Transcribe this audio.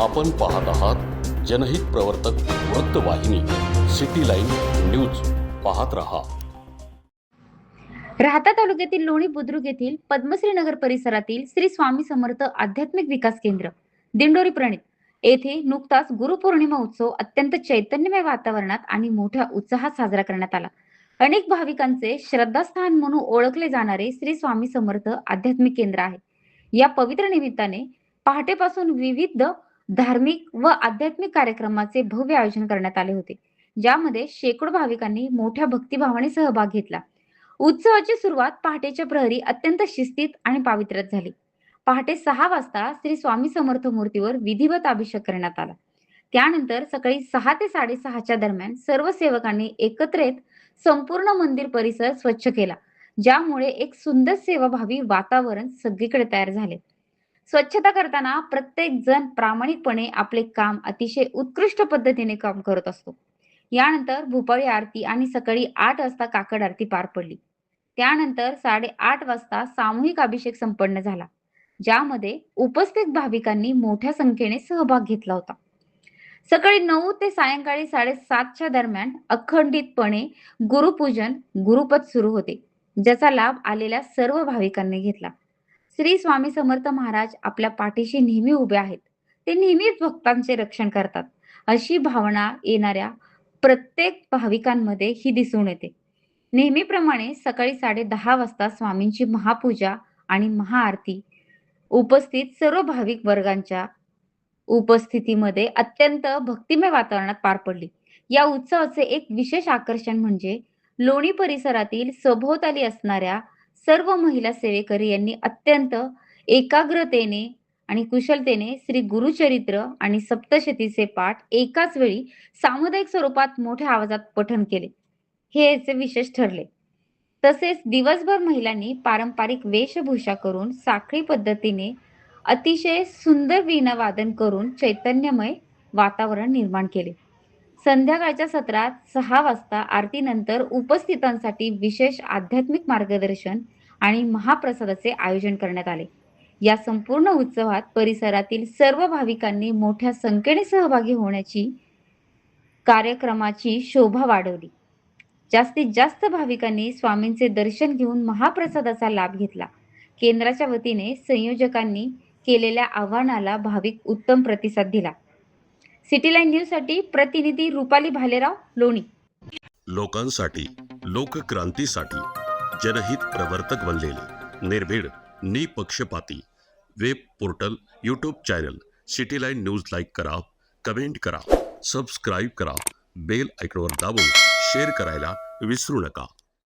आपण पाहत आहात जनहित प्रवर्तक वृत्तवाहिनी सिटी लाईन न्यूज. पाहत रहा. राहता तालुक्यातील लोणी बुद्रुक येथील पद्मश्री नगर परिसरातील श्री स्वामी समर्थ आध्यात्मिक विकास केंद्र दिंडोरी प्रणित येथे नुकताच गुरुपौर्णिमा उत्सव अत्यंत चैतन्यमय वातावरणात आणि मोठ्या उत्साहात साजरा करण्यात आला. अनेक भाविकांचे श्रद्धास्थान म्हणून ओळखले जाणारे श्री स्वामी समर्थ आध्यात्मिक केंद्र आहे. या पवित्र निमित्ताने पहाटेपासून विविध धार्मिक व आध्यात्मिक कार्यक्रमाचे भव्य आयोजन करण्यात आले होते, ज्यामध्ये शेकडो भाविकांनी मोठ्या भक्तिभावाने सहभाग घेतला. उत्सवाची सुरुवात पहाटेच्या प्रहरी अत्यंत शिस्तीत आणि पावित्र्यात झाली. पहाटे 6 वाजता श्री स्वामी समर्थ मूर्तीवर विधिवत अभिषेक करण्यात आला. त्यानंतर सकाळी 6 ते 6:30च्या दरम्यान सर्व सेवकांनी एकत्र येत संपूर्ण मंदिर परिसर स्वच्छ केला, ज्यामुळे एक सुंदर सेवाभावी वातावरण सगळीकडे तयार झाले. स्वच्छता करताना प्रत्येक जण प्रामाणिकपणे आपले काम अतिशय उत्कृष्ट पद्धतीने काम करत असतो. यानंतर भूपाळी आरती आणि सकाळी 8 वाजता काकड आरती पार पडली. त्यानंतर 8:30 वाजता सामूहिक अभिषेक संपन्न झाला, ज्यामध्ये उपस्थित भाविकांनी मोठ्या संख्येने सहभाग घेतला होता. सकाळी 9 ते सायंकाळी 7:30च्या दरम्यान अखंडितपणे गुरुपूजन गुरुपद सुरू होते, ज्याचा लाभ आलेल्या सर्व भाविकांनी घेतला. श्री स्वामी समर्थ महाराज आपल्या पाठीशी नेहमी उभे आहेत. ते नेहमीच भक्तांचे रक्षण करतात, अशी भावना येणाऱ्या प्रत्येक भाविकांमध्ये ही दिसून येते. नेहमीप्रमाणे सकाळी 10:30 वाजता स्वामींची महापूजा आणि महाआरती उपस्थित सर्व भाविक वर्गांच्या उपस्थितीमध्ये अत्यंत भक्तिमय वातावरणात पार पडली. या उत्सवाचे एक विशेष आकर्षण म्हणजे लोणी परिसरातील सभोवताली असणाऱ्या सर्व महिला सेवेकरी यांनी अत्यंत एकाग्रतेने आणि कुशलतेने श्री गुरुचरित्र आणि सप्तशतीचे पाठ एकाच वेळी सामुदायिक स्वरूपात मोठ्या आवाजात पठण केले. हे याचे विशेष ठरले. तसेच दिवसभर महिलांनी पारंपरिक वेशभूषा करून साखळी पद्धतीने अतिशय सुंदर वीणा वादन करून चैतन्यमय वातावरण निर्माण केले. संध्याकाळच्या सत्रात 6 वाजता आरतीनंतर उपस्थितांसाठी विशेष आध्यात्मिक मार्गदर्शन आणि महाप्रसादाचे आयोजन करण्यात आले. या संपूर्ण उत्सवात परिसरातील सर्व भाविकांनी मोठ्या संख्येने सहभागी होण्याची कार्यक्रमाची शोभा वाढवली. जास्तीत जास्त भाविकांनी स्वामींचे दर्शन घेऊन महाप्रसादाचा लाभ घेतला. केंद्राच्या वतीने संयोजकांनी केलेल्या आवाहनाला भाविक उत्तम प्रतिसाद दिला. सिटी लाईन न्यूज साठी प्रतिनिधी रुपाली भालेराव, लोणी. लोकांसाठी, लोकक्रांतीसाठी जनहित प्रवर्तक बनलेले निर्भीड, निपक्षपाती web portal, YouTube channel city line news like करा, कमेंट करा, सबस्क्राईब करा, बेल आयकॉनवर दाबून शेअर करायला विसरू नका.